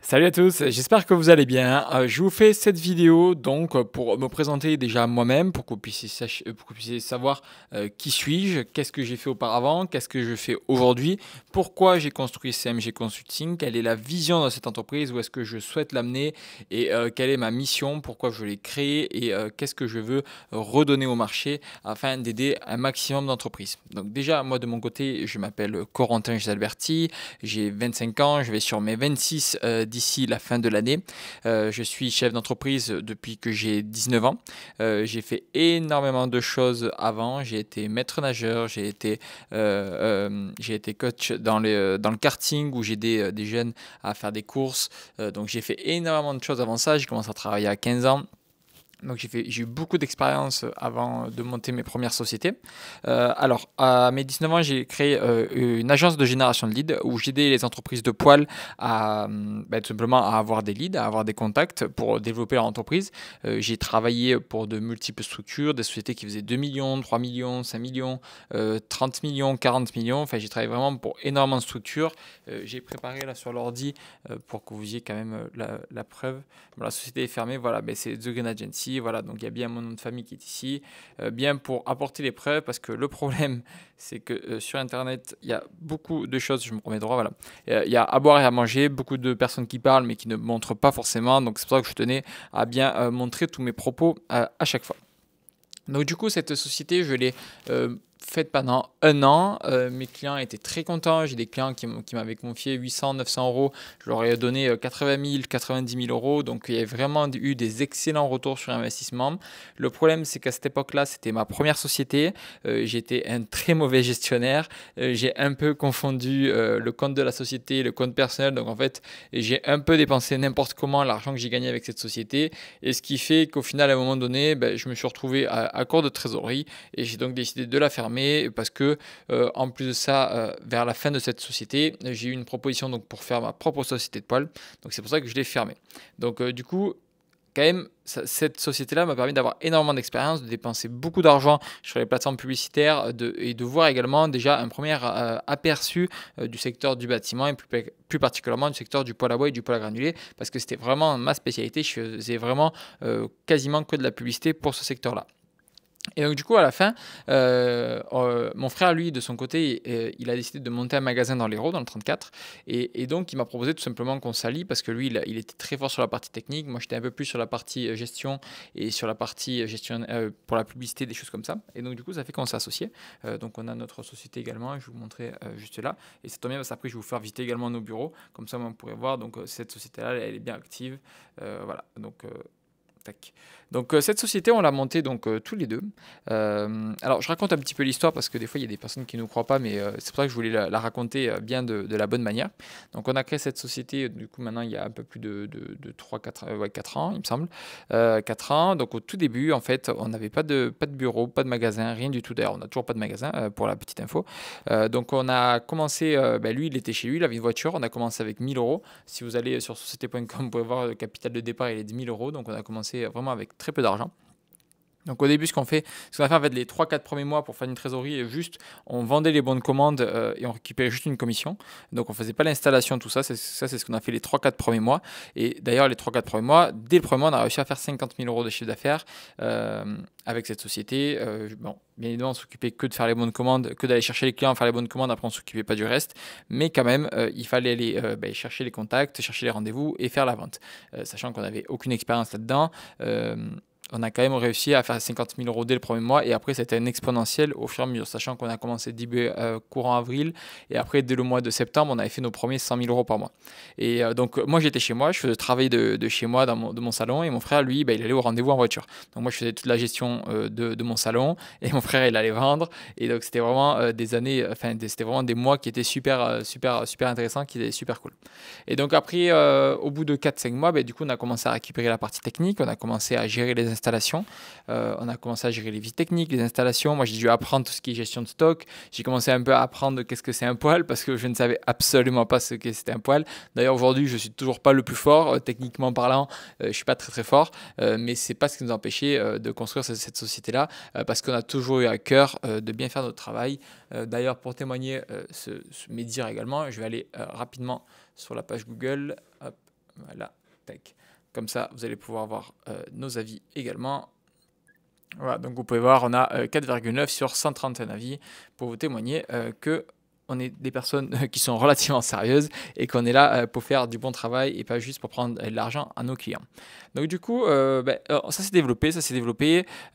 Salut à tous, j'espère que vous allez bien. Je vous fais cette vidéo donc pour me présenter déjà moi-même, pour que vous puissiez, pour que vous puissiez savoir qui suis-je, qu'est-ce que j'ai fait auparavant, qu'est-ce que je fais aujourd'hui, pourquoi j'ai construit CMG Consulting, quelle est la vision de cette entreprise, où est-ce que je souhaite l'amener et quelle est ma mission, pourquoi je l'ai créée et qu'est-ce que je veux redonner au marché afin d'aider un maximum d'entreprises. Donc déjà, moi de mon côté, je m'appelle Corentin Gisalberti, j'ai 25 ans, je vais sur mes 26 d'ici la fin de l'année. Je suis chef d'entreprise depuis que j'ai 19 ans. J'ai fait énormément de choses avant. J'ai été maître nageur, j'ai été coach dans le karting où j'ai des jeunes à faire des courses. Donc j'ai fait énormément de choses avant ça. J'ai commencé à travailler à 15 ans. Donc j'ai eu beaucoup d'expérience avant de monter mes premières sociétés. Alors, à mes 19 ans, j'ai créé une agence de génération de leads où j'aidais les entreprises de poil à tout simplement à avoir des leads, à avoir des contacts pour développer leur entreprise. J'ai travaillé pour de multiples structures, des sociétés qui faisaient 2 millions, 3 millions, 5 millions, 30 millions, 40 millions. Enfin, j'ai travaillé vraiment pour énormément de structures. J'ai préparé là sur l'ordi pour que vous ayez quand même la preuve. Bon, la société est fermée, voilà, ben, c'est The Green Agency, voilà, donc il y a bien mon nom de famille qui est ici, bien pour apporter les preuves, parce que le problème, c'est que sur Internet, il y a beaucoup de choses, je me remets droit, voilà, il y a à boire et à manger, beaucoup de personnes qui parlent, mais qui ne montrent pas forcément, donc c'est pour ça que je tenais à bien montrer tous mes propos à chaque fois. Donc du coup, cette société, je l'ai faite pendant un an. Mes clients étaient très contents. J'ai des clients qui m'avaient confié 800, 900 euros. Je leur ai donné 80 000, 90 000 euros. Donc il y a vraiment eu des excellents retours sur investissement. Le problème, c'est qu'à cette époque-là, c'était ma première société. J'étais un très mauvais gestionnaire. J'ai un peu confondu le compte de la société et le compte personnel. Donc en fait, j'ai un peu dépensé n'importe comment l'argent que j'ai gagné avec cette société. Et ce qui fait qu'au final, à un moment donné, ben, je me suis retrouvé à court de trésorerie et j'ai donc décidé de la fermer parce que, en plus de ça, vers la fin de cette société, j'ai eu une proposition donc, pour faire ma propre société de poêle. Donc c'est pour ça que je l'ai fermée. Donc du coup, quand même, cette société-là m'a permis d'avoir énormément d'expérience, de dépenser beaucoup d'argent sur les plateformes publicitaires et de voir également déjà un premier aperçu du secteur du bâtiment et plus particulièrement du secteur du poêle à bois et du poêle à granulés parce que c'était vraiment ma spécialité. Je faisais vraiment quasiment que de la publicité pour ce secteur-là. Et donc du coup à la fin, mon frère lui de son côté, il a décidé de monter un magasin dans l'Hérault, dans le 34, et donc il m'a proposé tout simplement qu'on s'allie parce que lui il était très fort sur la partie technique, moi j'étais un peu plus sur la partie gestion et sur la partie gestion pour la publicité, des choses comme ça. Et donc du coup ça fait qu'on s'est associés. Donc on a notre société également, je vais vous montrer juste là. Et c'est tombe bien parce qu'après je vais vous faire visiter également nos bureaux, comme ça on pourrait voir. Donc cette société-là elle est bien active, voilà. Donc tac. Donc cette société, on l'a montée donc tous les deux. Alors je raconte un petit peu l'histoire parce que des fois il y a des personnes qui ne nous croient pas, mais c'est pour ça que je voulais la raconter bien de la bonne manière. Donc on a créé cette société, du coup maintenant il y a un peu plus de 3-4 ouais, 4 ans, il me semble. 4 ans. Donc au tout début, en fait, on n'avait pas de bureau, pas de magasin, rien du tout. D'ailleurs, on n'a toujours pas de magasin pour la petite info. Donc on a commencé, ben, lui il était chez lui, il avait une voiture, on a commencé avec 1000 euros. Si vous allez sur société.com, vous pouvez voir le capital de départ, il est de 1000 euros. Donc on a commencé vraiment avec très peu d'argent. Donc au début, ce qu'on a fait en fait les 3-4 premiers mois pour faire une trésorerie, juste on vendait les bons de commande et on récupérait juste une commission. Donc on faisait pas l'installation, tout ça. C'est ce qu'on a fait les 3-4 premiers mois. Et d'ailleurs, les 3-4 premiers mois, dès le premier mois, on a réussi à faire 50 000 euros de chiffre d'affaires avec cette société. Bon, bien évidemment, on s'occupait que de faire les bonnes commandes, que d'aller chercher les clients, faire les bonnes commandes. Après, on s'occupait pas du reste. Mais quand même, il fallait aller chercher les contacts, chercher les rendez-vous et faire la vente. Sachant qu'on n'avait aucune expérience là-dedans. On a quand même réussi à faire 50 000 euros dès le premier mois et après c'était un exponentiel au fur et à mesure, sachant qu'on a commencé début courant avril et après dès le mois de septembre on avait fait nos premiers 100 000 euros par mois. Et donc moi j'étais chez moi, je faisais le travail de chez moi de mon salon et mon frère lui il allait au rendez-vous en voiture. Donc moi je faisais toute la gestion de mon salon et mon frère il allait vendre et donc c'était vraiment des années, enfin c'était vraiment des mois qui étaient super intéressants, qui étaient super cool. Et donc après au bout de 4-5 mois, du coup on a commencé à récupérer la partie technique, on a commencé à gérer les installations. On a commencé à gérer les visites techniques, les installations. Moi, j'ai dû apprendre tout ce qui est gestion de stock. J'ai commencé un peu à apprendre qu'est-ce que c'est un poêle parce que je ne savais absolument pas ce que c'était un poêle. D'ailleurs, aujourd'hui, je suis toujours pas le plus fort. Techniquement parlant, je suis pas très très fort. Mais c'est pas ce qui nous a empêché de construire cette société-là parce qu'on a toujours eu à cœur de bien faire notre travail. D'ailleurs, pour témoigner, ce médire également, je vais aller rapidement sur la page Google. Hop. Voilà, tac. Comme ça, vous allez pouvoir voir nos avis également. Voilà, donc vous pouvez voir, on a 4,9 sur 131 avis pour vous témoigner que on est des personnes qui sont relativement sérieuses et qu'on est là pour faire du bon travail et pas juste pour prendre de l'argent à nos clients. Donc du coup, ça s'est développé.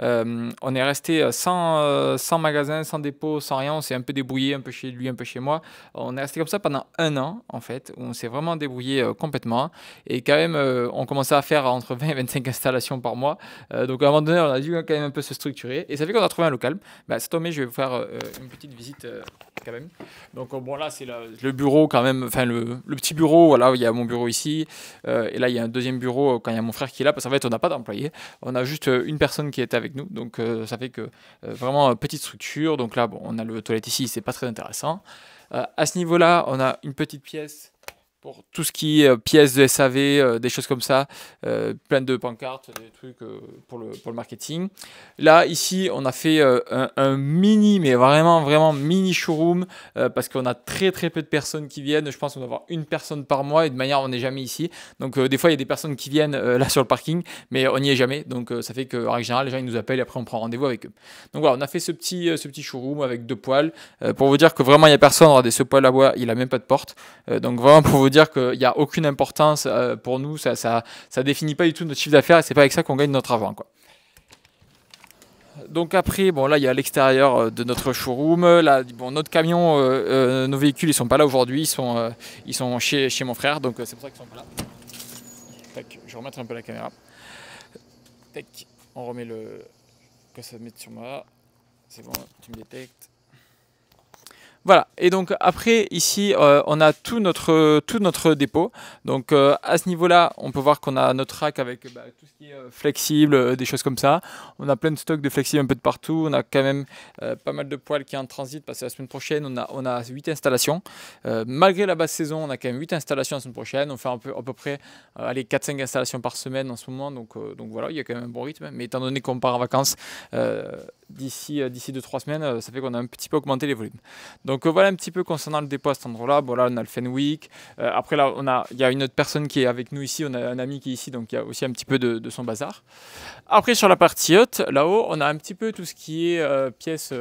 On est resté sans magasin, sans dépôt, sans rien. On s'est un peu débrouillé, un peu chez lui, un peu chez moi. On est resté comme ça pendant un an, en fait, où on s'est vraiment débrouillé complètement. Et quand même, on commençait à faire entre 20 et 25 installations par mois. Donc à un moment donné, on a dû quand même un peu se structurer. Et ça fait qu'on a trouvé un local. Ça tombe bien, je vais vous faire une petite visite quand même. Donc bon, là c'est le bureau quand même, enfin le petit bureau, voilà, il y a mon bureau ici, et là il y a un deuxième bureau quand il y a mon frère qui est là, parce qu'en fait on n'a pas d'employé, on a juste une personne qui est avec nous, donc ça fait que vraiment petite structure. Donc là bon, on a le toilette ici, c'est pas très intéressant. À ce niveau-là, on a une petite pièce pour tout ce qui est pièces de SAV, des choses comme ça, plein de pancartes, des trucs pour le marketing. Là, ici, on a fait un mini, mais vraiment mini showroom, parce qu'on a très peu de personnes qui viennent. Je pense qu'on doit avoir une personne par mois, et de manière, on n'est jamais ici. Donc, des fois, il y a des personnes qui viennent là sur le parking, mais on n'y est jamais. Donc, ça fait qu'en règle générale, les gens ils nous appellent et après, on prend rendez-vous avec eux. Donc, voilà, on a fait ce petit showroom avec 2 poêles, pour vous dire que vraiment, il n'y a personne. Regardez, ce poêle à bois, il n'a même pas de porte. Donc, vraiment, pour vous dire qu'il n'y a aucune importance pour nous, ça définit pas du tout notre chiffre d'affaires et c'est pas avec ça qu'on gagne notre argent, quoi. Donc après, bon là il y a l'extérieur de notre showroom. Là, bon, notre camion, nos véhicules ils sont pas là aujourd'hui, ils sont chez mon frère, donc c'est pour ça qu'ils sont pas là. Tac, je vais remettre un peu la caméra. Tac, on remet que ça mette sur moi. C'est bon, tu me détectes. Voilà, et donc après ici on a tout notre dépôt. Donc à ce niveau-là, on peut voir qu'on a notre rack avec tout ce qui est flexible, des choses comme ça. On a plein de stocks de flexibles un peu de partout. On a quand même pas mal de poêles qui sont en transit parce que la semaine prochaine, on a 8 installations. Malgré la basse saison, on a quand même 8 installations la semaine prochaine. On fait à peu près 4-5 installations par semaine en ce moment. Donc voilà, il y a quand même un bon rythme. Mais étant donné qu'on part en vacances d'ici 2-3 semaines, ça fait qu'on a un petit peu augmenté les volumes. Donc voilà un petit peu concernant le dépôt à cet endroit-là. Bon là on a le Fenwick. Après là il y a une autre personne qui est avec nous ici. On a un ami qui est ici, donc il y a aussi un petit peu de son bazar. Après sur la partie haute, là-haut, on a un petit peu tout ce qui est pièces,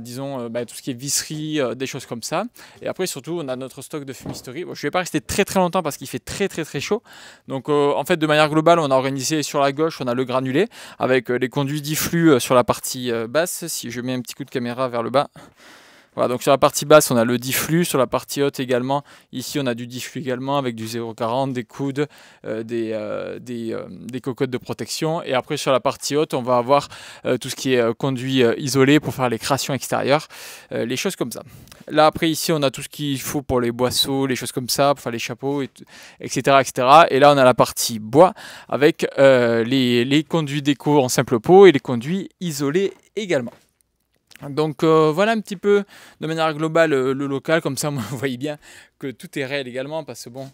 disons, tout ce qui est visserie, des choses comme ça. Et après surtout on a notre stock de fumisterie. Bon, je ne vais pas rester très longtemps parce qu'il fait très chaud. Donc en fait de manière globale, on a organisé sur la gauche, on a le granulé avec les conduits difflux sur la partie basse. Si je mets un petit coup de caméra vers le bas. Voilà, donc sur la partie basse, on a le difflux, sur la partie haute également. Ici, on a du difflux également avec du 0,40, des coudes, des cocottes de protection. Et après, sur la partie haute, on va avoir tout ce qui est conduit isolé pour faire les créations extérieures, les choses comme ça. Là, après, ici, on a tout ce qu'il faut pour les boisseaux, les choses comme ça, pour faire les chapeaux, etc., etc. Et là, on a la partie bois avec les conduits déco en simple pot et les conduits isolés également. Donc voilà un petit peu de manière globale le local, comme ça moi, vous voyez bien que tout est réel également, parce que bon,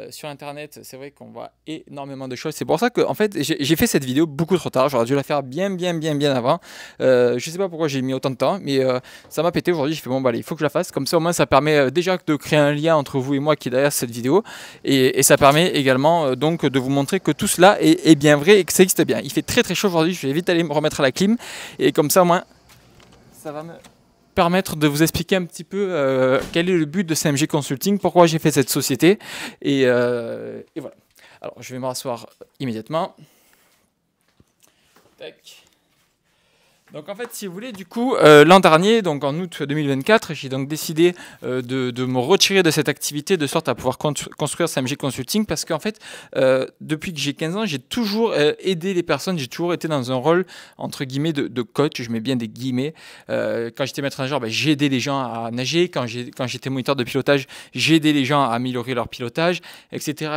sur internet c'est vrai qu'on voit énormément de choses. C'est pour ça que en fait j'ai fait cette vidéo beaucoup trop tard, j'aurais dû la faire bien avant. Je sais pas pourquoi j'ai mis autant de temps, mais ça m'a pété aujourd'hui. J'ai fait bon bah allez, il faut que je la fasse, comme ça au moins ça permet déjà de créer un lien entre vous et moi qui est derrière cette vidéo, et ça permet également donc de vous montrer que tout cela est bien vrai et que ça existe bien. Il fait très chaud aujourd'hui, je vais vite aller me remettre à la clim, et comme ça au moins ça va me permettre de vous expliquer un petit peu quel est le but de CMG Consulting, pourquoi j'ai fait cette société, et voilà. Alors je vais me rasseoir immédiatement. Tac. Donc en fait, si vous voulez, du coup, l'an dernier, donc en août 2024, j'ai donc décidé de me retirer de cette activité de sorte à pouvoir construire CMG Consulting, parce qu'en fait, depuis que j'ai 15 ans, j'ai toujours aidé les personnes, j'ai toujours été dans un rôle, entre guillemets, de coach, je mets bien des guillemets. Quand j'étais maître nageur, j'ai aidé les gens à nager. Quand j'étais moniteur de pilotage, j'ai aidé les gens à améliorer leur pilotage, etc.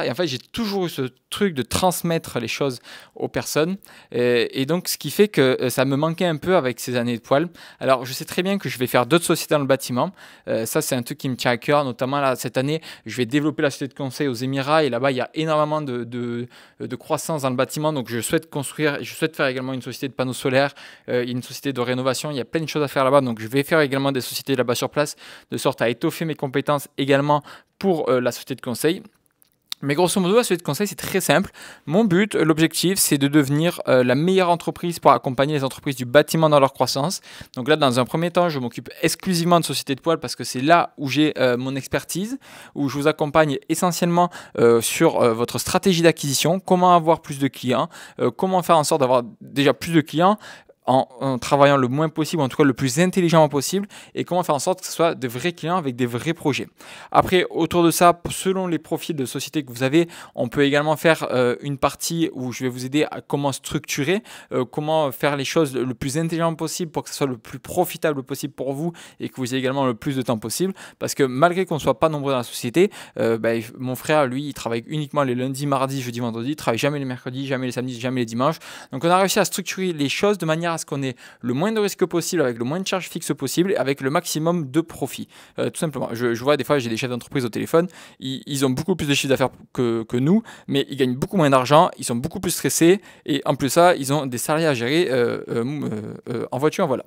Et en fait, j'ai toujours eu ce truc de transmettre les choses aux personnes. Et donc, ce qui fait que ça me manquait un peu avec ces années de poil. Alors, je sais très bien que je vais faire d'autres sociétés dans le bâtiment. Ça, c'est un truc qui me tient à cœur. Notamment, là, cette année, je vais développer la société de conseil aux Émirats. Et là-bas, il y a énormément de croissance dans le bâtiment. Donc, je souhaite faire également une société de panneaux solaires, une société de rénovation. Il y a plein de choses à faire là-bas. Donc, je vais faire également des sociétés là-bas sur place, de sorte à étoffer mes compétences également pour la société de conseil. Mais grosso modo, la société de conseil, c'est très simple. Mon but, l'objectif, c'est de devenir la meilleure entreprise pour accompagner les entreprises du bâtiment dans leur croissance. Donc là, dans un premier temps, je m'occupe exclusivement de sociétés de poêle parce que c'est là où j'ai mon expertise, où je vous accompagne essentiellement sur votre stratégie d'acquisition, comment avoir plus de clients, comment faire en sorte d'avoir déjà plus de clients, en travaillant le moins possible, en tout cas le plus intelligemment possible, et comment faire en sorte que ce soit de vrais clients avec des vrais projets. Après, autour de ça, selon les profils de société que vous avez, on peut également faire une partie où je vais vous aider à comment structurer, comment faire les choses le plus intelligemment possible pour que ce soit le plus profitable possible pour vous et que vous ayez également le plus de temps possible. Parce que malgré qu'on ne soit pas nombreux dans la société, mon frère, lui, il travaille uniquement les lundis, mardis, jeudi, vendredi, il ne travaille jamais les mercredis, jamais les samedis, jamais les dimanches. Donc on a réussi à structurer les choses de manière à ce qu'on ait le moins de risques possible, avec le moins de charges fixes possible, avec le maximum de profit. Tout simplement. Je vois des fois, j'ai des chefs d'entreprise au téléphone, ils ont beaucoup plus de chiffre d'affaires que nous, mais ils gagnent beaucoup moins d'argent, ils sont beaucoup plus stressés, et en plus ça, ils ont des salariés à gérer en voiture, voilà.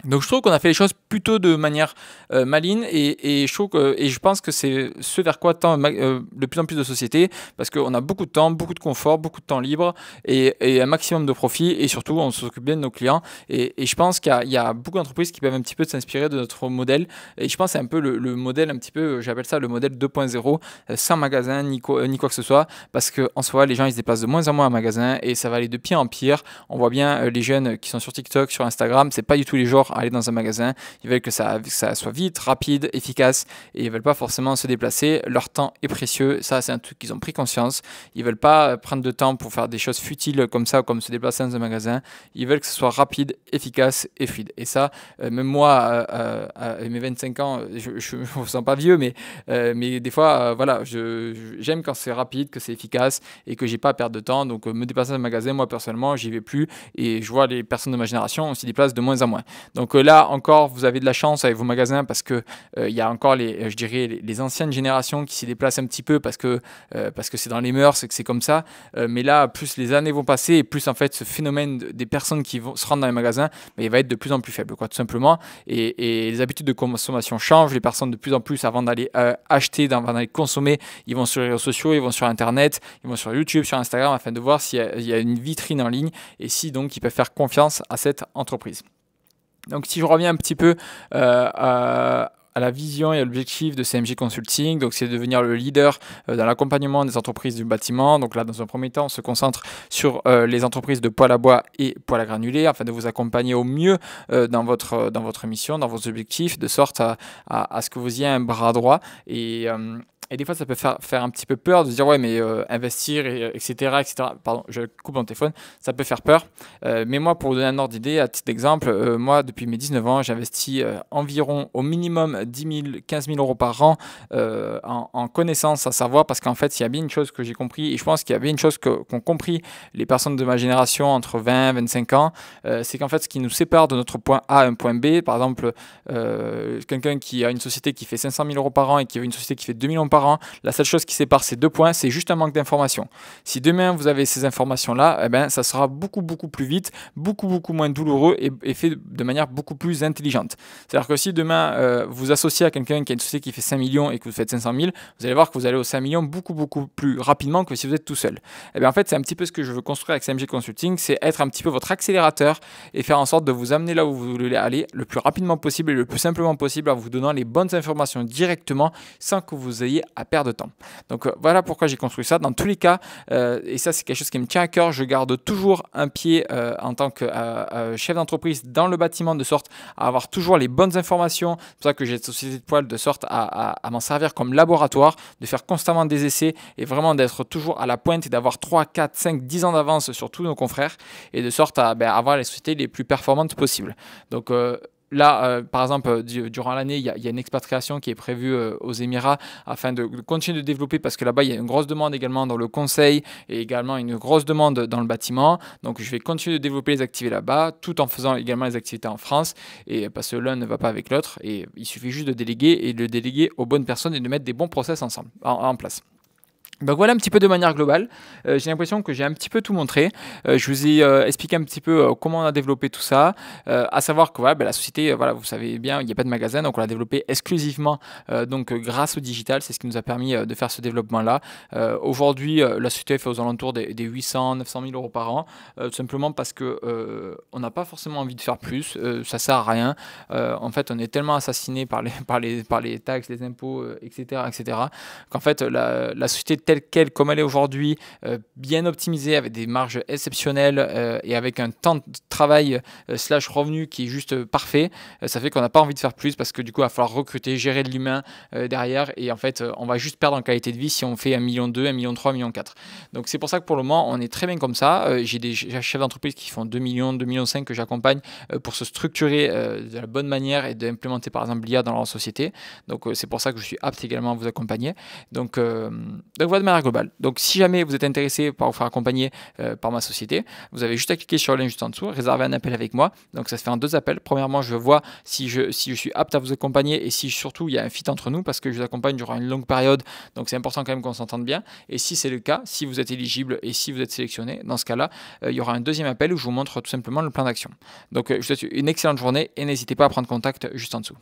Donc je trouve qu'on a fait les choses plutôt de manière maligne et je pense que c'est ce vers quoi tend de plus en plus de sociétés parce qu'on a beaucoup de temps, beaucoup de confort, beaucoup de temps libre et un maximum de profit et surtout on s'occupe bien de nos clients et je pense qu'il y a beaucoup d'entreprises qui peuvent un petit peu s'inspirer de notre modèle et je pense que c'est un peu le modèle un petit peu, j'appelle ça le modèle 2.0 sans magasin ni quoi que ce soit parce qu'en soi les gens ils se déplacent de moins en moins à magasin et ça va aller de pire en pire. On voit bien les jeunes qui sont sur TikTok, sur Instagram, c'est pas du tout les genres à aller dans un magasin, ils veulent que ça soit vite, rapide, efficace et ils veulent pas forcément se déplacer, leur temps est précieux, ça c'est un truc qu'ils ont pris conscience, ils veulent pas prendre de temps pour faire des choses futiles comme ça, comme se déplacer dans un magasin, ils veulent que ce soit rapide, efficace et fluide et ça, même moi à mes 25 ans, je me sens pas vieux mais des fois voilà, j'aime quand c'est rapide, que c'est efficace et que j'ai pas à perdre de temps, donc me déplacer dans un magasin, moi personnellement j'y vais plus et je vois les personnes de ma génération, on s'y déplace de moins en moins. Donc là encore, vous avez de la chance avec vos magasins parce que il y a encore je dirais les anciennes générations qui s'y déplacent un petit peu parce que c'est dans les mœurs et que c'est comme ça. Mais là, plus les années vont passer et plus en fait ce phénomène des personnes qui vont se rendre dans les magasins, il va être de plus en plus faible, quoi, tout simplement. Et les habitudes de consommation changent. Les personnes de plus en plus, avant d'aller acheter, avant d'aller consommer, ils vont sur les réseaux sociaux, ils vont sur Internet, ils vont sur YouTube, sur Instagram afin de voir s'il y a une vitrine en ligne et si donc ils peuvent faire confiance à cette entreprise. Donc si je reviens un petit peu à la vision et à l'objectif de CMG Consulting, donc c'est de devenir le leader dans l'accompagnement des entreprises du bâtiment. Donc là, dans un premier temps, on se concentre sur les entreprises de poêle à bois et poêle à granulés afin de vous accompagner au mieux dans votre mission, dans vos objectifs, de sorte à ce que vous ayez un bras droit et des fois, ça peut faire un petit peu peur de se dire ouais, mais investir, etc., etc. Pardon, je coupe mon téléphone. Ça peut faire peur. Mais moi, pour vous donner un ordre d'idée, à titre d'exemple, moi, depuis mes 19 ans, j'investis environ au minimum 10 000, 15 000 euros par an en connaissances à savoir. Parce qu'en fait, il y a bien une chose que j'ai compris, et je pense qu'il y a bien une chose qu'ont compris les personnes de ma génération entre 20 et 25 ans, c'est qu'en fait, ce qui nous sépare de notre point A à un point B, par exemple, quelqu'un qui a une société qui fait 500 000 euros par an et qui a une société qui fait 2 millions par an, la seule chose qui sépare ces deux points, c'est juste un manque d'informations. Si demain vous avez ces informations-là, eh ben, ça sera beaucoup plus vite, beaucoup moins douloureux et fait de manière beaucoup plus intelligente. C'est-à-dire que si demain vous associez à quelqu'un qui a une société qui fait 5 millions et que vous faites 500 000, vous allez voir que vous allez aux 5 millions beaucoup plus rapidement que si vous êtes tout seul. Eh bien, en fait, c'est un petit peu ce que je veux construire avec CMG Consulting, c'est être un petit peu votre accélérateur et faire en sorte de vous amener là où vous voulez aller le plus rapidement possible et le plus simplement possible en vous donnant les bonnes informations directement sans que vous ayez à perdre de temps. Donc voilà pourquoi j'ai construit ça. Dans tous les cas, et ça c'est quelque chose qui me tient à cœur, je garde toujours un pied en tant que chef d'entreprise dans le bâtiment de sorte à avoir toujours les bonnes informations. C'est pour ça que j'ai cette société de poêle de sorte à m'en servir comme laboratoire, de faire constamment des essais et vraiment d'être toujours à la pointe et d'avoir 3, 4, 5, 10 ans d'avance sur tous nos confrères et de sorte à avoir les sociétés les plus performantes possibles. Donc là, par exemple, durant l'année, il y a une expatriation qui est prévue aux Émirats afin de continuer de développer parce que là-bas, il y a une grosse demande également dans le conseil et également une grosse demande dans le bâtiment. Donc, je vais continuer de développer les activités là-bas tout en faisant également les activités en France et parce que l'un ne va pas avec l'autre et il suffit juste de déléguer et de le déléguer aux bonnes personnes et de mettre des bons process ensemble, en place. Donc voilà un petit peu de manière globale. J'ai l'impression que j'ai un petit peu tout montré. Je vous ai expliqué un petit peu comment on a développé tout ça. À savoir que voilà, la société, voilà, vous savez bien, il n'y a pas de magasin, donc on l'a développé exclusivement grâce au digital. C'est ce qui nous a permis de faire ce développement-là. Aujourd'hui, la société fait aux alentours des 800, 900 000 euros par an, tout simplement parce que on n'a pas forcément envie de faire plus. Ça sert à rien. En fait, on est tellement assassiné par les taxes, les impôts, etc., etc., qu'en fait, la société telle quelle, comme elle est aujourd'hui, bien optimisée, avec des marges exceptionnelles et avec un temps de travail slash revenu qui est juste parfait, ça fait qu'on n'a pas envie de faire plus parce que du coup, il va falloir recruter, gérer de l'humain derrière et en fait, on va juste perdre en qualité de vie si on fait 1,2 million, 1,3 million, 1,4 million. Donc c'est pour ça que pour le moment, on est très bien comme ça. J'ai des chefs d'entreprise qui font 2 millions, 2,5 millions que j'accompagne pour se structurer de la bonne manière et d'implémenter par exemple l'IA dans leur société. Donc c'est pour ça que je suis apte également à vous accompagner. Donc voilà de manière globale. Donc si jamais vous êtes intéressé par vous faire accompagner par ma société, vous avez juste à cliquer sur le lien juste en dessous, réserver un appel avec moi. Donc ça se fait en 2 appels. Premièrement, je vois si je suis apte à vous accompagner et si surtout il y a un fit entre nous parce que je vous accompagne durant une longue période. Donc c'est important quand même qu'on s'entende bien. Et si c'est le cas, si vous êtes éligible et si vous êtes sélectionné, dans ce cas-là, il y aura un deuxième appel où je vous montre tout simplement le plan d'action. Donc je vous souhaite une excellente journée et n'hésitez pas à prendre contact juste en dessous.